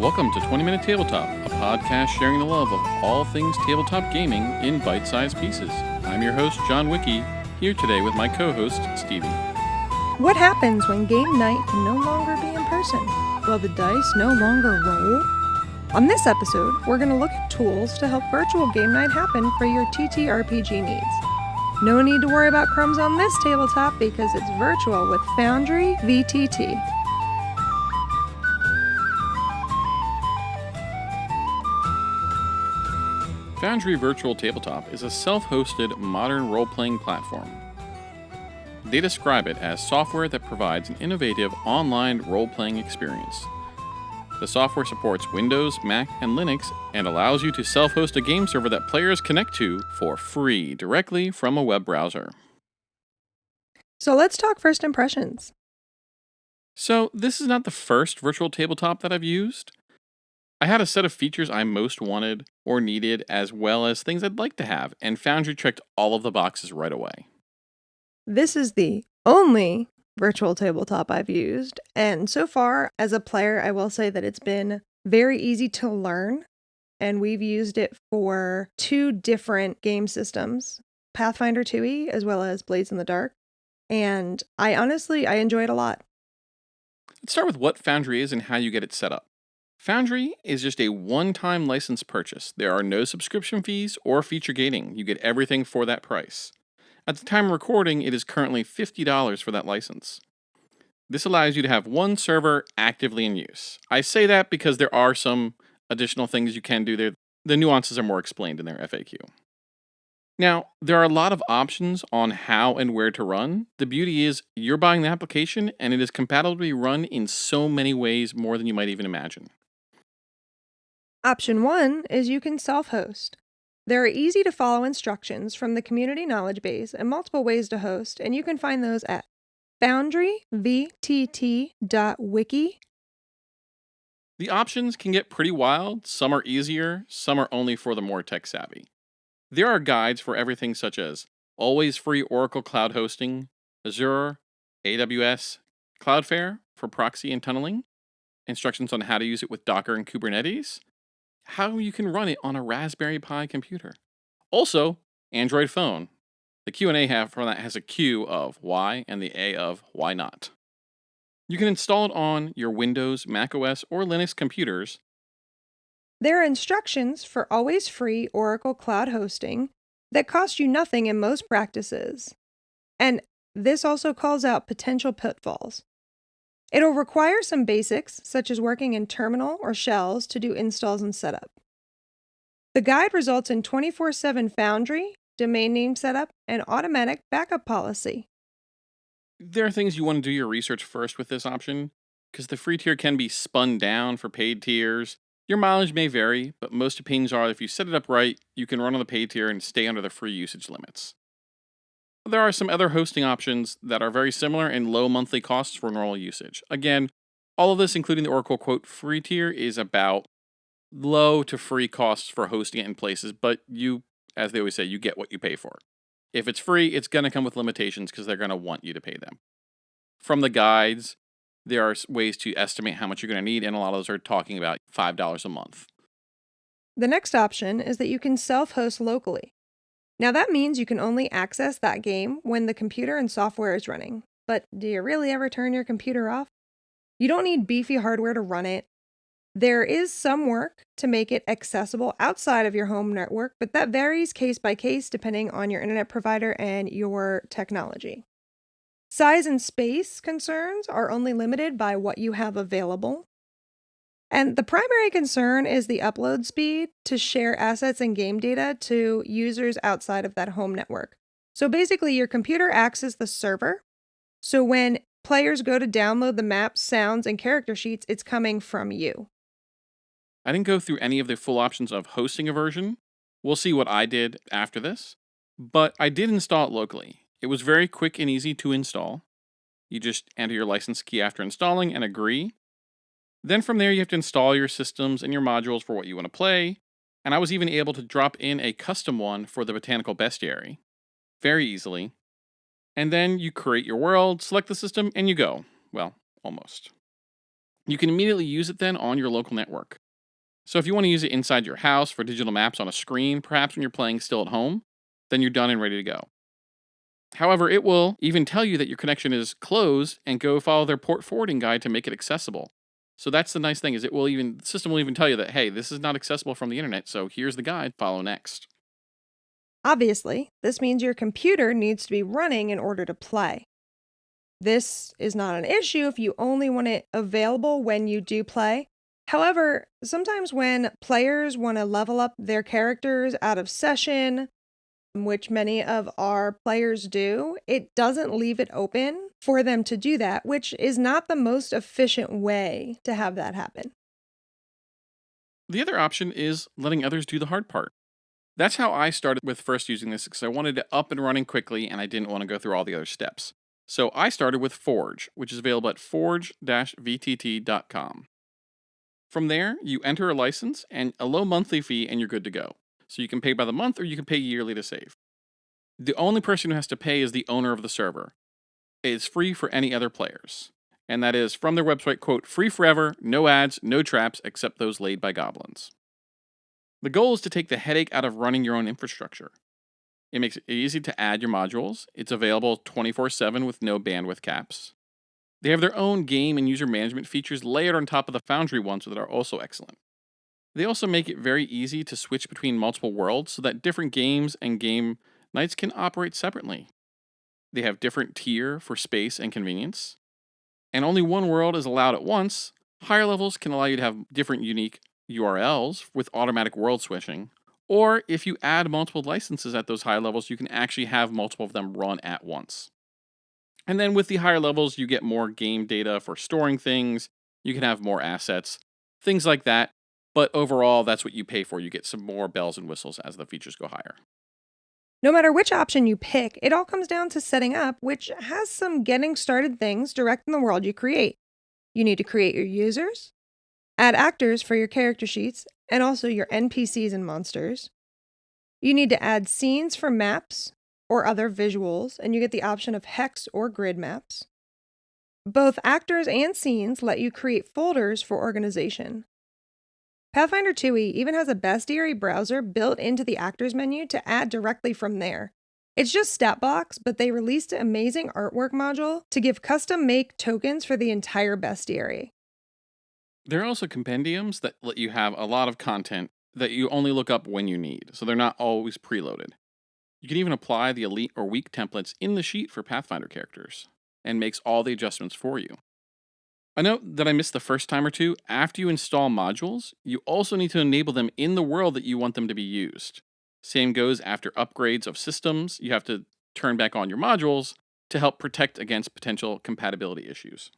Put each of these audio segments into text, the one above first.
Welcome to 20 Minute Tabletop, a podcast sharing the love of all things tabletop gaming in bite-sized pieces. I'm your host, John Wiki, here today with my co-host, Stevie. What happens when game night can no longer be in person? Will the dice no longer roll? On this episode, we're going to look at tools to help virtual game night happen for your TTRPG needs. No need to worry about crumbs on this tabletop because it's virtual with Foundry VTT. Foundry Virtual Tabletop is a self-hosted modern role-playing platform. They describe it as software that provides an innovative online role-playing experience. The software supports Windows, Mac, and Linux and allows you to self-host a game server that players connect to for free directly from a web browser. So let's talk first impressions. So this is not the first virtual tabletop that I've used. I had a set of features I most wanted or needed, as well as things I'd like to have, and Foundry checked all of the boxes right away. This is the only virtual tabletop I've used, and so far, as a player, I will say that it's been very easy to learn, and we've used it for 2 different game systems, Pathfinder 2e as well as Blades in the Dark, and I enjoy it a lot. Let's start with what Foundry is and how you get it set up. Foundry is just a one-time license purchase. There are no subscription fees or feature gating. You get everything for that price. At the time of recording, it is currently $50 for that license. This allows you to have one server actively in use. I say that because there are some additional things you can do there. The nuances are more explained in their FAQ. Now, there are a lot of options on how and where to run. The beauty is you're buying the application and it is compatible to be run in so many ways more than you might even imagine. Option 1 is you can self-host. There are easy-to-follow instructions from the community knowledge base and multiple ways to host, and you can find those at foundryvtt.wiki. The options can get pretty wild. Some are easier, some are only for the more tech-savvy. There are guides for everything such as always free Oracle Cloud hosting, Azure, AWS, Cloudflare for proxy and tunneling, instructions on how to use it with Docker and Kubernetes, how you can run it on a Raspberry Pi computer. Also, Android phone. The Q&A for that has a Q of why and the A of why not. You can install it on your Windows, macOS, or Linux computers. There are instructions for always free Oracle Cloud hosting that cost you nothing in most practices. And this also calls out potential pitfalls. It'll require some basics, such as working in terminal or shells to do installs and setup. The guide results in 24/7 Foundry, domain name setup, and automatic backup policy. There are things you want to do your research first with this option, because the free tier can be spun down for paid tiers. Your mileage may vary, but most opinions are if you set it up right, you can run on the paid tier and stay under the free usage limits. There are some other hosting options that are very similar and low monthly costs for normal usage. Again, all of this, including the Oracle quote free tier, is about low to free costs for hosting it in places, but you, as they always say, you get what you pay for. If it's free, it's going to come with limitations because they're going to want you to pay them. From the guides, there are ways to estimate how much you're going to need, and a lot of those are talking about $5 a month. The next option is that you can self-host locally. Now that means you can only access that game when the computer and software is running. But do you really ever turn your computer off? You don't need beefy hardware to run it. There is some work to make it accessible outside of your home network, but that varies case by case depending on your internet provider and your technology. Size and space concerns are only limited by what you have available. And the primary concern is the upload speed to share assets and game data to users outside of that home network. So basically, your computer acts as the server. So when players go to download the maps, sounds, and character sheets, it's coming from you. I didn't go through any of the full options of hosting a version. We'll see what I did after this. But I did install it locally. It was very quick and easy to install. You just enter your license key after installing and agree. Then from there, you have to install your systems and your modules for what you want to play. And I was even able to drop in a custom one for the botanical bestiary very easily. And then you create your world, select the system, and you go. Well, almost. You can immediately use it then on your local network. So if you want to use it inside your house for digital maps on a screen, perhaps when you're playing still at home, then you're done and ready to go. However, it will even tell you that your connection is closed and go follow their port forwarding guide to make it accessible. So that's the nice thing is the system will even tell you that, hey, this is not accessible from the internet, so here's the guide, follow next. Obviously, this means your computer needs to be running in order to play. This is not an issue if you only want it available when you do play. However, sometimes when players want to level up their characters out of session, which many of our players do, it doesn't leave it open for them to do that, which is not the most efficient way to have that happen. The other option is letting others do the hard part. That's how I started with first using this because I wanted it up and running quickly and I didn't want to go through all the other steps. So I started with Forge, which is available at forge-vtt.com. From there, you enter a license and a low monthly fee and you're good to go. So you can pay by the month or you can pay yearly to save. The only person who has to pay is the owner of the server. It is free for any other players. And that is from their website, quote, free forever, no ads, no traps, except those laid by goblins. The goal is to take the headache out of running your own infrastructure. It makes it easy to add your modules. It's available 24/7 with no bandwidth caps. They have their own game and user management features layered on top of the Foundry ones that are also excellent. They also make it very easy to switch between multiple worlds so that different games and game nights can operate separately. They have different tier for space and convenience. And only one world is allowed at once. Higher levels can allow you to have different unique URLs with automatic world switching. Or if you add multiple licenses at those high levels, you can actually have multiple of them run at once. And then with the higher levels, you get more game data for storing things. You can have more assets, things like that. But overall, that's what you pay for. You get some more bells and whistles as the features go higher. No matter which option you pick, it all comes down to setting up, which has some getting started things direct in the world you create. You need to create your users, add actors for your character sheets, and also your NPCs and monsters. You need to add scenes for maps or other visuals, and you get the option of hex or grid maps. Both actors and scenes let you create folders for organization. Pathfinder 2e even has a bestiary browser built into the actors menu to add directly from there. It's just stat blocks, but they released an amazing artwork module to give custom make tokens for the entire bestiary. There are also compendiums that let you have a lot of content that you only look up when you need, so they're not always preloaded. You can even apply the elite or weak templates in the sheet for Pathfinder characters, and makes all the adjustments for you. A note that I missed the first time or two, after you install modules, you also need to enable them in the world that you want them to be used. Same goes after upgrades of systems, you have to turn back on your modules to help protect against potential compatibility issues.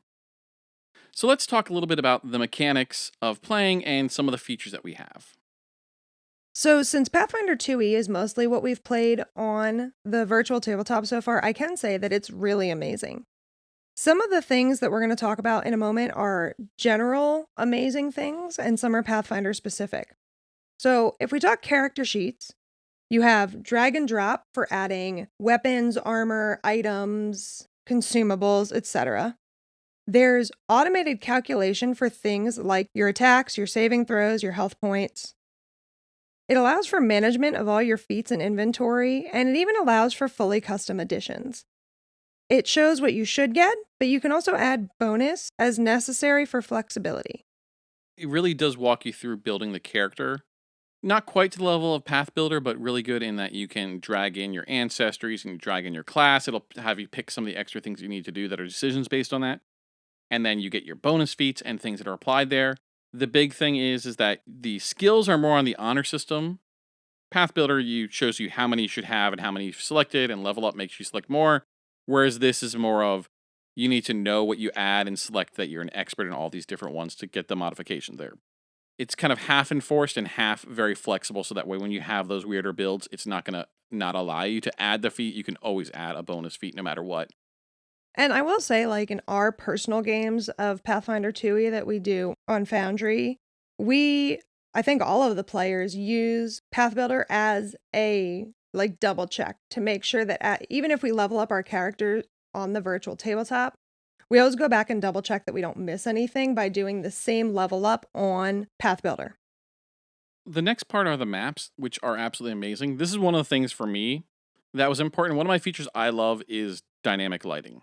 So let's talk a little bit about the mechanics of playing and some of the features that we have. So, since Pathfinder 2e is mostly what we've played on the virtual tabletop so far, I can say that it's really amazing. Some of the things that we're going to talk about in a moment are general amazing things, and some are Pathfinder specific. So, if we talk character sheets, you have drag and drop for adding weapons, armor, items, consumables, etc. There's automated calculation for things like your attacks, your saving throws, your health points. It allows for management of all your feats and inventory, and it even allows for fully custom additions. It shows what you should get, but you can also add bonus as necessary for flexibility. It really does walk you through building the character. Not quite to the level of Path Builder, but really good in that you can drag in your ancestries and drag in your class. It'll have you pick some of the extra things you need to do that are decisions based on that. And then you get your bonus feats and things that are applied there. The big thing is that the skills are more on the honor system. Path Builder shows you how many you should have and how many you've selected, and level up makes you select more. Whereas this is more of you need to know what you add and select that you're an expert in all these different ones to get the modification there. It's kind of half enforced and half very flexible, so that way when you have those weirder builds, it's not going to not allow you to add the feat. You can always add a bonus feat no matter what. And I will say, like in our personal games of Pathfinder 2e that we do on Foundry, I think all of the players use Path Builder as a double check to make sure that even if we level up our character on the virtual tabletop, We always go back and double check that we don't miss anything by doing the same level up on Path Builder. The next part are the maps, which are absolutely amazing. This is one of the things for me that was important. One of my features I love is dynamic lighting.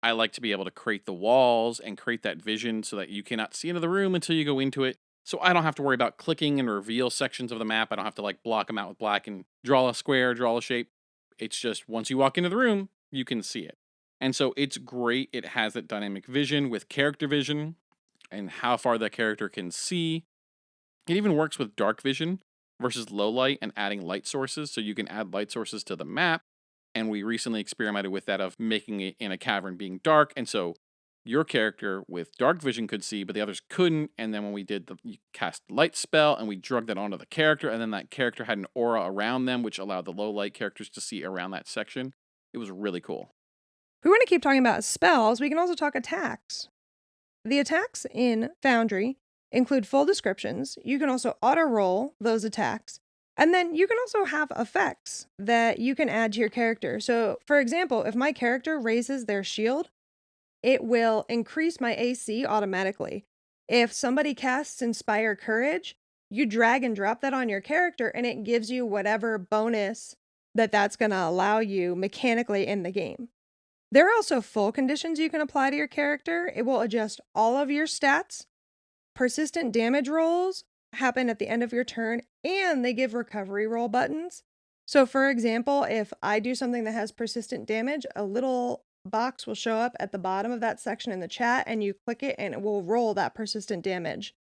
I like to be able to create the walls and create that vision so that you cannot see into the room until you go into it. So I don't have to worry about clicking and reveal sections of the map. I don't have to like block them out with black and draw a square, draw a shape. It's just once you walk into the room, you can see it. And so it's great. It has that dynamic vision with character vision and how far that character can see. It even works with dark vision versus low light and adding light sources. So you can add light sources to the map. And we recently experimented with that of making it in a cavern being dark. And so your character with dark vision could see, but the others couldn't. And then when we did you cast light spell and we drug that onto the character, and then that character had an aura around them, which allowed the low light characters to see around that section. It was really cool. If we want to keep talking about spells, we can also talk attacks. The attacks in Foundry include full descriptions. You can also auto-roll those attacks. And then you can also have effects that you can add to your character. So, for example, if my character raises their shield, it will increase my AC automatically. If somebody casts Inspire Courage, you drag and drop that on your character and it gives you whatever bonus that's going to allow you mechanically in the game. There are also full conditions you can apply to your character. It will adjust all of your stats. Persistent damage rolls happen at the end of your turn, and they give recovery roll buttons. So, for example, if I do something that has persistent damage, a little box will show up at the bottom of that section in the chat, and you click it, and it will roll that persistent damage.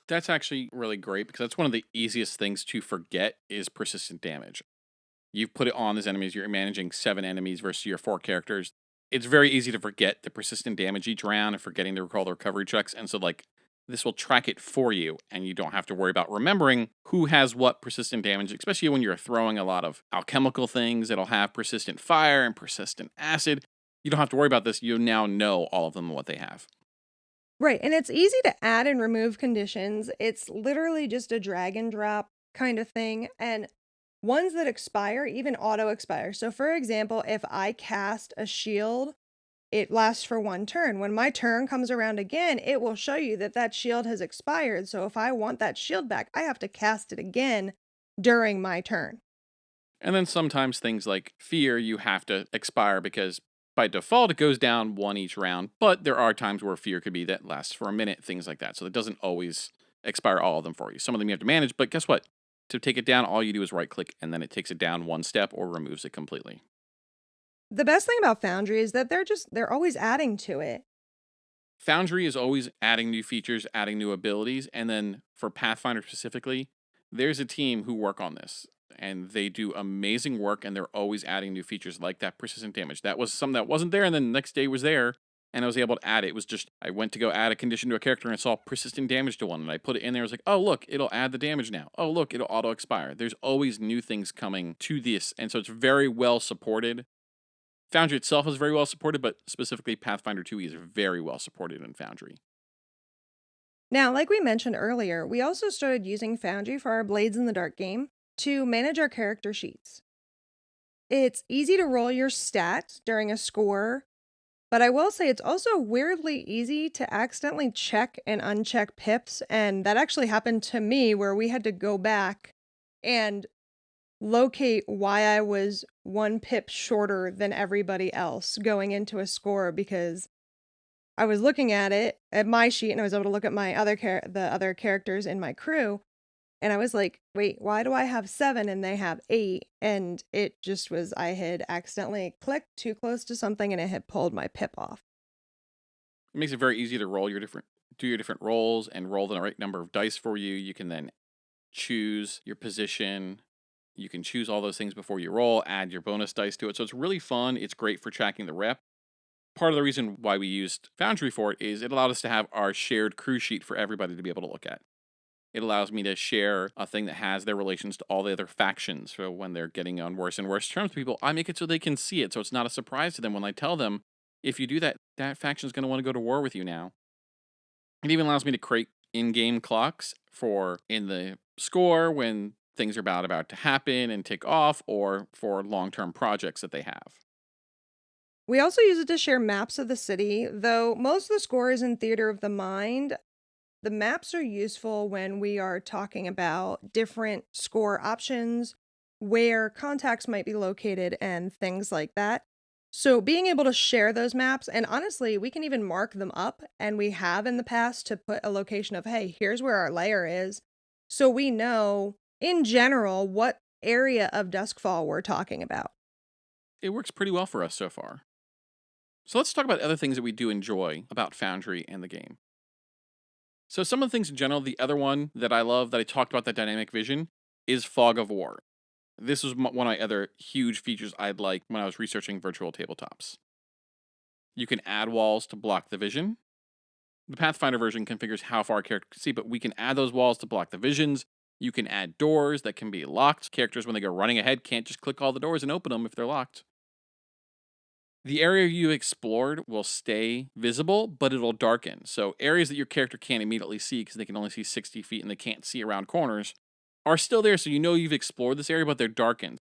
That's actually really great because that's one of the easiest things to forget is persistent damage. You've put it on as enemies. You're managing 7 enemies versus your 4 characters. It's very easy to forget the persistent damage each round and forgetting to recall the recovery checks. And so, like, this will track it for you, and you don't have to worry about remembering who has what persistent damage, especially when you're throwing a lot of alchemical things. It'll have persistent fire and persistent acid. You don't have to worry about this. You now know all of them and what they have. Right, and it's easy to add and remove conditions. It's literally just a drag and drop kind of thing. And ones that expire even auto expire. So, for example, if I cast a shield, it lasts for 1 turn. When my turn comes around again, it will show you that shield has expired. So, if I want that shield back, I have to cast it again during my turn. And then sometimes things like fear, you have to expire because by default it goes down 1 each round. But there are times where fear could be that lasts for a minute, things like that. So it doesn't always expire all of them for you. Some of them you have to manage, but guess what? To take it down, all you do is right click and then it takes it down 1 step or removes it completely. The best thing about Foundry is that they're always adding to it. Foundry is always adding new features, adding new abilities, and then for Pathfinder specifically, there's a team who work on this, and they do amazing work, and they're always adding new features like that persistent damage. That was something that wasn't there, and then the next day was there, and I was able to add it. It was just, I went to go add a condition to a character, and I saw persistent damage to one, and I put it in there. I was like, oh, look, it'll add the damage now. Oh, look, it'll auto-expire. There's always new things coming to this, and so it's very well supported. Foundry itself is very well supported, but specifically Pathfinder 2e is very well supported in Foundry. Now, like we mentioned earlier, we also started using Foundry for our Blades in the Dark game to manage our character sheets. It's easy to roll your stats during a score, but I will say it's also weirdly easy to accidentally check and uncheck pips, and that actually happened to me where we had to go back and locate why I was 1 pip shorter than everybody else going into a score because I was looking at it at my sheet and I was able to look at my the other characters in my crew, and I was like, "Wait, why do I have 7 and they have 8?" And it just was I had accidentally clicked too close to something and it had pulled my pip off. It makes it very easy to do your different rolls and roll the right number of dice for you. You can then choose your position. You can choose all those things before you roll, add your bonus dice to it. So it's really fun. It's great for tracking the rep. Part of the reason why we used Foundry for it is it allowed us to have our shared crew sheet for everybody to be able to look at. It allows me to share a thing that has their relations to all the other factions. So when they're getting on worse and worse terms with people, I make it so they can see it. So it's not a surprise to them when I tell them, if you do that, that faction is going to want to go to war with you now. It even allows me to create in-game clocks for in the score when things are about to happen and tick off, or for long-term projects that they have. We also use it to share maps of the city, though most of the score is in theater of the mind. The maps are useful when we are talking about different score options, where contacts might be located, and things like that. So, being able to share those maps, and honestly, we can even mark them up, and we have in the past to put a location of, hey, here's where our layer is. So, we know in general what area of Duskfall we're talking about. It works pretty well for us so far. So let's talk about other things that we do enjoy about Foundry and the game. So some of the things in general, the other one that I love that I talked about, that dynamic vision, is Fog of War. This was one of my other huge features I'd like when I was researching virtual tabletops. You can add walls to block the vision. The Pathfinder version configures how far a character can see, but we can add those walls to block the visions. You can add doors that can be locked. Characters, when they go running ahead, can't just click all the doors and open them if they're locked. The area you explored will stay visible, but it'll darken. So areas that your character can't immediately see because they can only see 60 feet and they can't see around corners are still there. So you know you've explored this area, but they're darkened.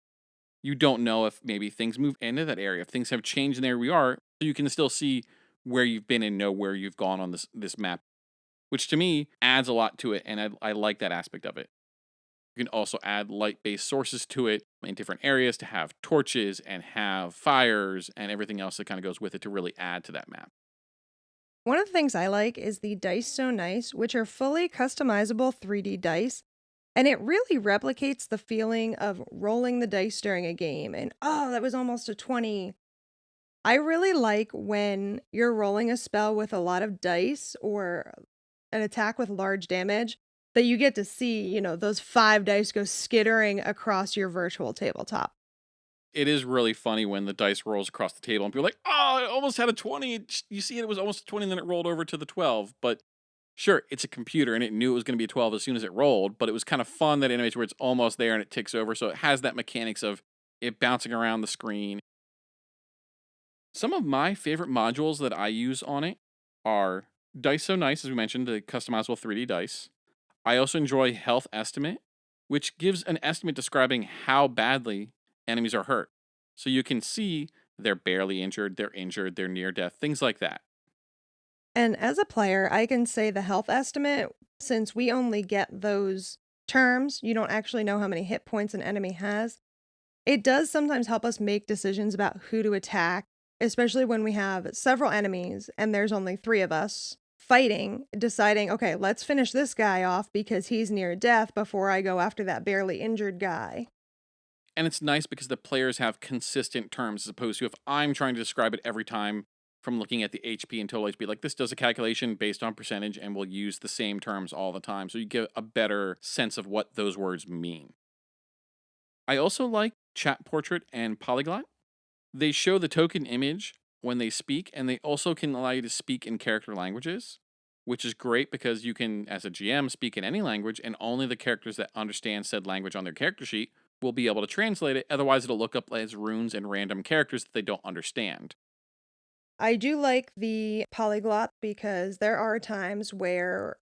You don't know if maybe things move into that area, if things have changed in there we are. So you can still see where you've been and know where you've gone on this map, which to me adds a lot to it, and I like that aspect of it. You can also add light-based sources to it in different areas to have torches and have fires and everything else that kind of goes with it to really add to that map. One of the things I like is the Dice So Nice, which are fully customizable 3D dice. And it really replicates the feeling of rolling the dice during a game and, oh, that was almost a 20. I really like when you're rolling a spell with a lot of dice or an attack with large damage that you get to see, those 5 dice go skittering across your virtual tabletop. It is really funny when the dice rolls across the table and people are like, oh, I almost had a 20. You see it was almost a 20 and then it rolled over to the 12. But sure, it's a computer and it knew it was going to be a 12 as soon as it rolled, but it was kind of fun that animation where it's almost there and it ticks over. So it has that mechanics of it bouncing around the screen. Some of my favorite modules that I use on it are Dice So Nice, as we mentioned, the customizable 3D dice. I also enjoy Health Estimate, which gives an estimate describing how badly enemies are hurt. So you can see they're barely injured, they're near death, things like that. And as a player, I can say the health estimate, since we only get those terms, you don't actually know how many hit points an enemy has. It does sometimes help us make decisions about who to attack, especially when we have several enemies and there's only 3 of us fighting, deciding, okay, let's finish this guy off because he's near death before I go after that barely injured guy. And it's nice because the players have consistent terms as opposed to if I'm trying to describe it every time from looking at the HP and total HP. Like this does a calculation based on percentage and will use the same terms all the time. So you get a better sense of what those words mean. I also like Chat Portrait and Polyglot. They show the token image when they speak, and they also can allow you to speak in character languages, which is great because you can, as a GM, speak in any language, and only the characters that understand said language on their character sheet will be able to translate it. Otherwise, it'll look up as runes and random characters that they don't understand. I do like the polyglot because there are times where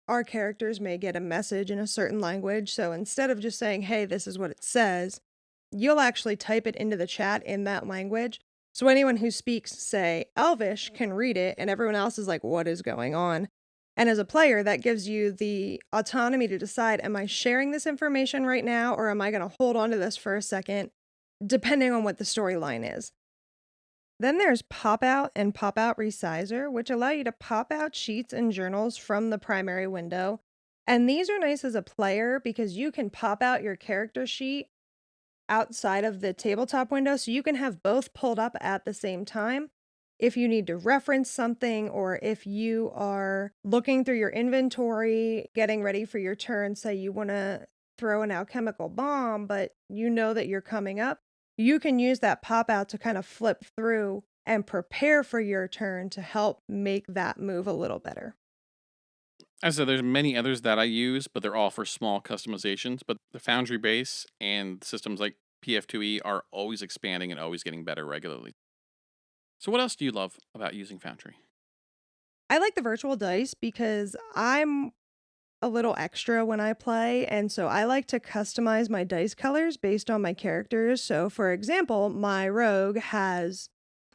our characters may get a message in a certain language. So instead of just saying, hey, this is what it says, you'll actually type it into the chat in that language. So anyone who speaks, say, Elvish can read it, and everyone else is like, what is going on? And as a player, that gives you the autonomy to decide, am I sharing this information right now, or am I going to hold on to this for a second, depending on what the storyline is. Then there's Pop Out and Pop Out Resizer, which allow you to pop out sheets and journals from the primary window. And these are nice as a player because you can pop out your character sheet outside of the tabletop window, so you can have both pulled up at the same time. If you need to reference something, or if you are looking through your inventory, getting ready for your turn, say you want to throw an alchemical bomb, but you know that you're coming up, you can use that pop out to kind of flip through and prepare for your turn to help make that move a little better. As I said, there's many others that I use, but they're all for small customizations. But the Foundry base and systems like PF2E are always expanding and always getting better regularly. So what else do you love about using Foundry? I like the virtual dice because I'm a little extra when I play, and so I like to customize my dice colors based on my characters. So, for example, my rogue has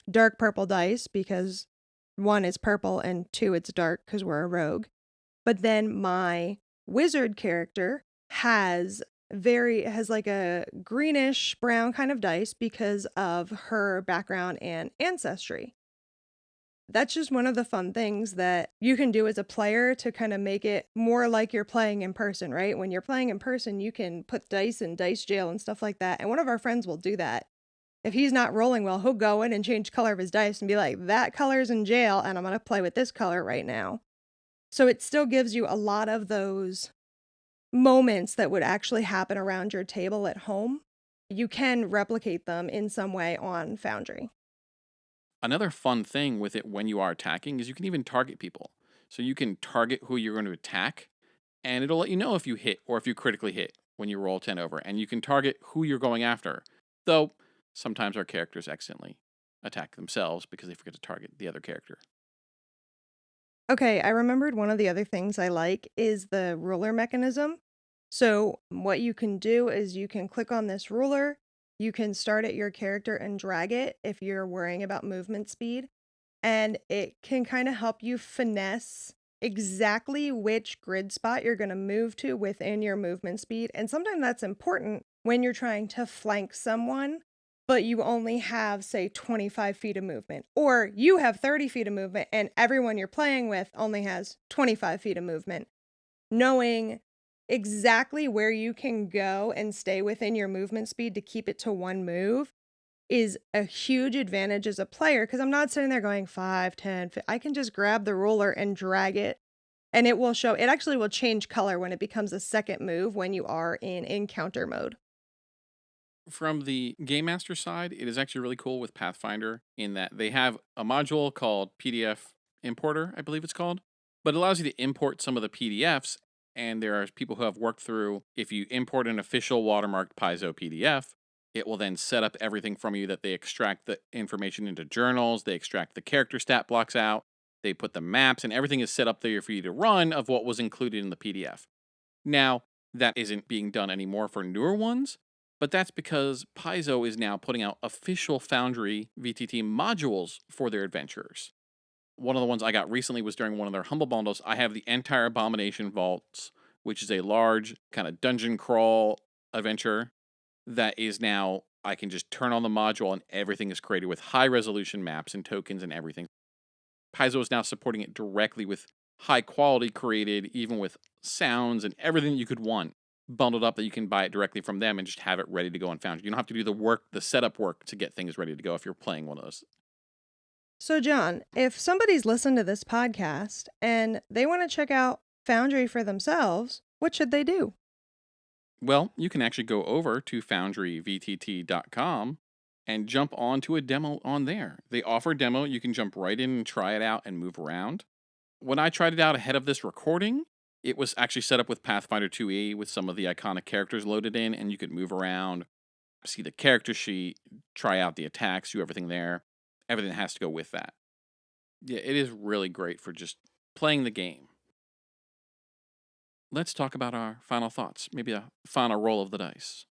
dark purple dice because one is purple and two it's dark because we're a rogue. But then my wizard character has like a greenish brown kind of dice because of her background and ancestry. That's just one of the fun things that you can do as a player to kind of make it more like you're playing in person, right? When you're playing in person, you can put dice in dice jail and stuff like that. And one of our friends will do that. If he's not rolling well, he'll go in and change color of his dice and be like, that color's in jail and I'm going to play with this color right now. So it still gives you a lot of those moments that would actually happen around your table at home. You can replicate them in some way on Foundry. Another fun thing with it when you are attacking is you can even target people. So you can target who you're going to attack, and it'll let you know if you hit or if you critically hit when you roll 10 over. And you can target who you're going after. Though, sometimes our characters accidentally attack themselves because they forget to target the other character. Okay, I remembered one of the other things I like is the ruler mechanism. So what you can do is you can click on this ruler, you can start at your character and drag it if you're worrying about movement speed, and it can kind of help you finesse exactly which grid spot you're going to move to within your movement speed. And sometimes that's important when you're trying to flank someone, but you only have, say, 25 feet of movement, or you have 30 feet of movement and everyone you're playing with only has 25 feet of movement. Knowing exactly where you can go and stay within your movement speed to keep it to one move is a huge advantage as a player, because I'm not sitting there going 5, 10, I can just grab the ruler and drag it, and it will show. It actually will change color when it becomes a second move when you are in encounter mode. From the Game Master side, it is actually really cool with Pathfinder in that they have a module called PDF Importer, I believe it's called, but it allows you to import some of the PDFs. And there are people who have worked through, if you import an official watermarked Paizo PDF, it will then set up everything from you that they extract the information into journals, they extract the character stat blocks out, they put the maps, and everything is set up there for you to run of what was included in the PDF. Now, that isn't being done anymore for newer ones, but that's because Paizo is now putting out official Foundry VTT modules for their adventures. One of the ones I got recently was during one of their Humble Bundles. I have the entire Abomination Vaults, which is a large kind of dungeon crawl adventure that is now, I can just turn on the module and everything is created with high resolution maps and tokens and everything. Paizo is now supporting it directly with high quality created, even with sounds and everything you could want bundled up, that you can buy it directly from them and just have it ready to go on Foundry. You don't have to do the work, the setup work to get things ready to go if you're playing one of those. So, John, if somebody's listened to this podcast and they want to check out Foundry for themselves, what should they do? Well, you can actually go over to foundryvtt.com and jump onto a demo on there. They offer a demo. You can jump right in and try it out and move around. When I tried it out ahead of this recording, it was actually set up with Pathfinder 2e with some of the iconic characters loaded in, and you could move around, see the character sheet, try out the attacks, do everything there. Everything has to go with that. Yeah, it is really great for just playing the game. Let's talk about our final thoughts, maybe a final roll of the dice.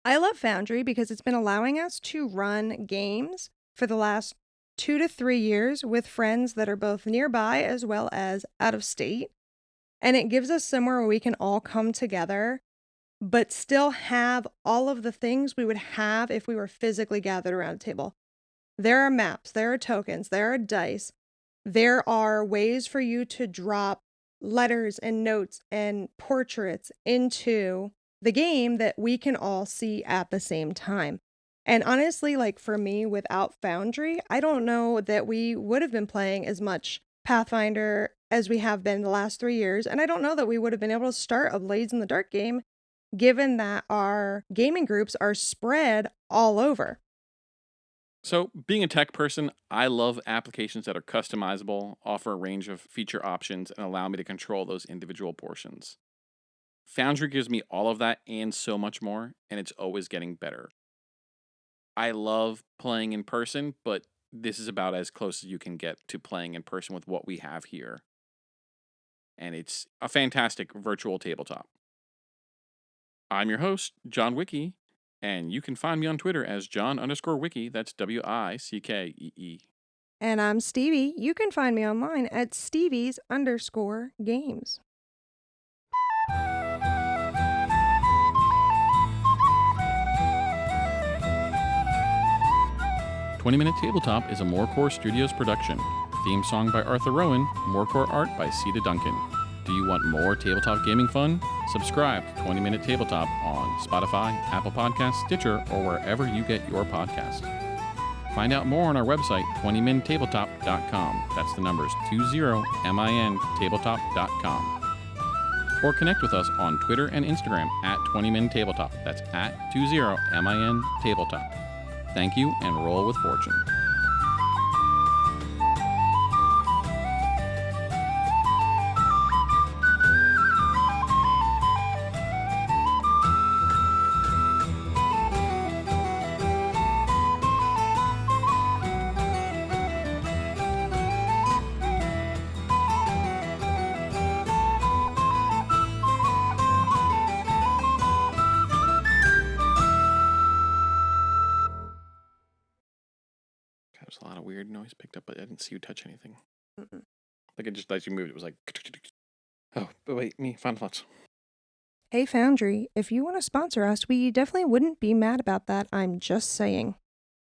I love Foundry because it's been allowing us to run games for the last 2 to 3 years with friends that are both nearby as well as out of state. And it gives us somewhere where we can all come together, but still have all of the things we would have if we were physically gathered around a table. There are maps, there are tokens, there are dice, there are ways for you to drop letters and notes and portraits into the game that we can all see at the same time. And honestly, like for me, without Foundry, I don't know that we would have been playing as much Pathfinder as we have been the last 3 years. And I don't know that we would have been able to start a Blades in the Dark game, given that our gaming groups are spread all over. So, being a tech person, I love applications that are customizable, offer a range of feature options, and allow me to control those individual portions. Foundry gives me all of that and so much more, and it's always getting better. I love playing in person, but this is about as close as you can get to playing in person with what we have here. And it's a fantastic virtual tabletop. I'm your host, John Wiki, And you can find me on Twitter as John_Wiki. That's WICKEE. And I'm Stevie. You can find me online at Stevies_games. 20-Minute Tabletop is a Morecore Studios production. Theme song by Arthur Rowan, Morecore art by Ceta Duncan. Do you want more tabletop gaming fun? Subscribe to 20-Minute Tabletop on Spotify, Apple Podcasts, Stitcher, or wherever you get your podcast. Find out more on our website, 20mintabletop.com. That's the numbers 20mintabletop.com. Or connect with us on Twitter and Instagram at 20mintabletop. That's at 20mintabletop. Thank you, and roll with fortune. There's a lot of weird noise picked up, but I didn't see you touch anything. Mm-mm. Like, it just, as you moved, it was like... Oh, but wait, me, final thoughts. Hey, Foundry, if you want to sponsor us, we definitely wouldn't be mad about that. I'm just saying.